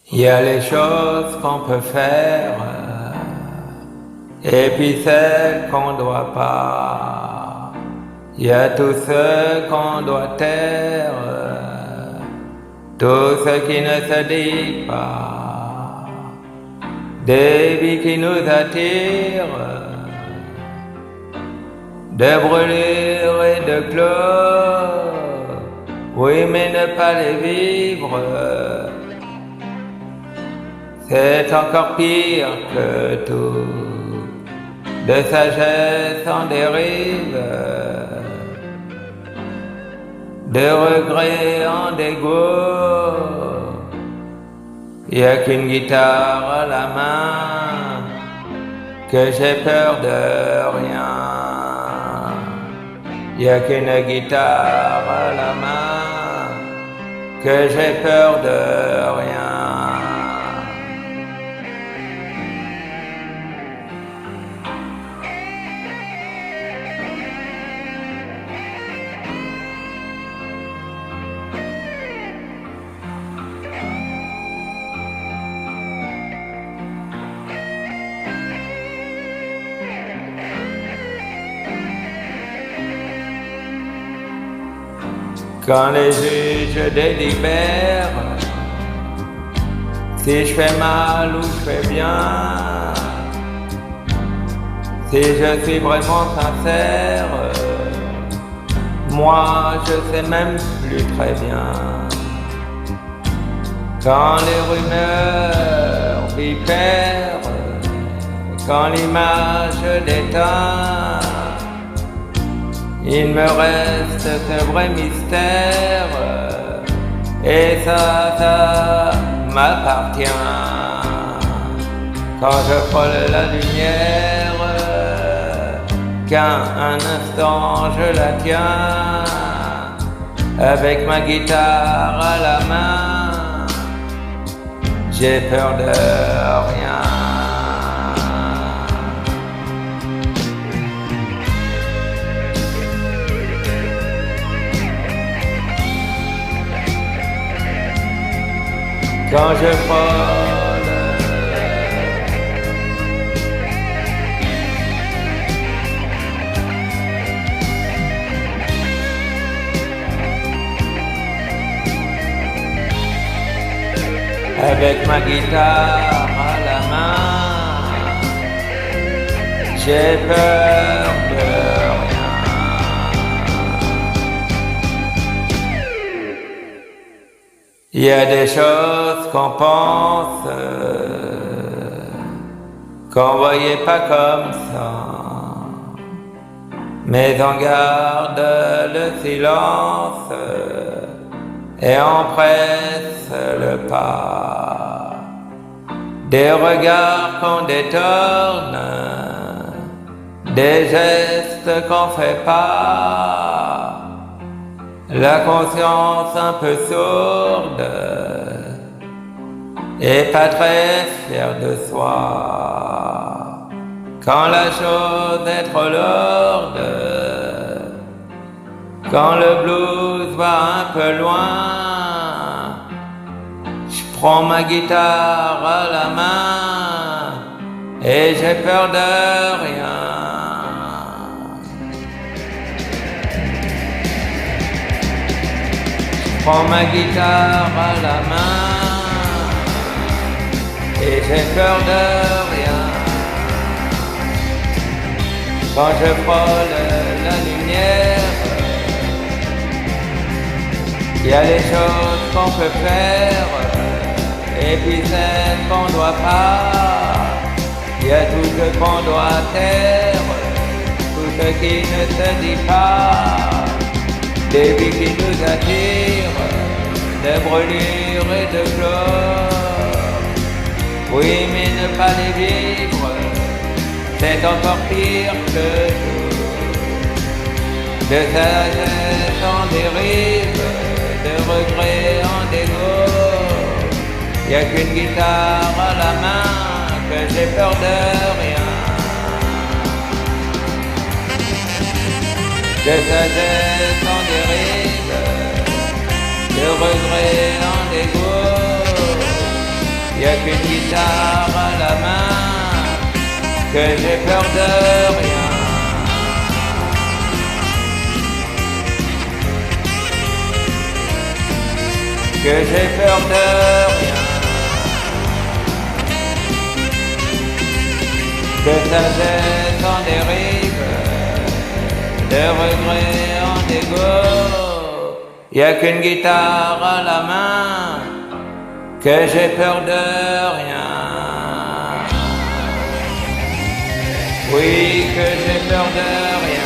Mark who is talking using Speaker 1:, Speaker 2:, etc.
Speaker 1: Il y a les choses qu'on peut faire et puis celles qu'on ne doit pas. Il y a tout ce qu'on doit taire, tout ce qui ne se dit pas, des vies qui nous attirent, de brûlures et de clos, oui mais ne pas les vivre, c'est encore pire que tout, de sagesse en dérive, de regrets en dégoût. Il n'y a qu'une guitare à la main, que j'ai peur de rien. Il n'y a qu'une guitare à la main, que j'ai peur de rien. Quand les juges délibèrent, si je fais mal ou je fais bien, si je suis vraiment sincère, moi je sais même plus très bien. Quand les rumeurs vipèrent, quand l'image déteint, il me reste ce vrai mystère, et ça m'appartient. Quand je frôle la lumière, qu'un instant je la tiens, avec ma guitare à la main, j'ai peur de rien. Quand je frôle avec ma guitare à la main, j'ai peur de rien. Il y a des choses qu'on pense, qu'on voyait pas comme ça, mais on garde le silence et on presse le pas. Des regards qu'on détourne, des gestes qu'on fait pas, la conscience un peu sourde et pas très fière de soi. Quand la chose est trop lourde, quand le blues va un peu loin, je prends ma guitare à la main et j'ai peur de rien. Je prends ma guitare à la main et j'ai peur de rien. Quand je frôle la lumière, il y a les choses qu'on peut faire et puis celles qu'on doit pas. Il y a tout ce qu'on doit taire, tout ce qui ne se dit pas, des vies qui nous attirent, des brûlures et de clos. Oui, mais ne pas les vivre, c'est encore pire que tout. De sagesse en dérive, de regrets en dégoût. Il n'y a qu'une guitare à la main, que j'ai peur de rien. De sagesse en dérive, de regrets en dégoût. que j'ai peur de rien, que j'ai peur de rien, que ça jette en dérive, de regrets en dégo, y a qu'une guitare à la main, que j'ai peur de rien. Oui, que j'ai peur de rien.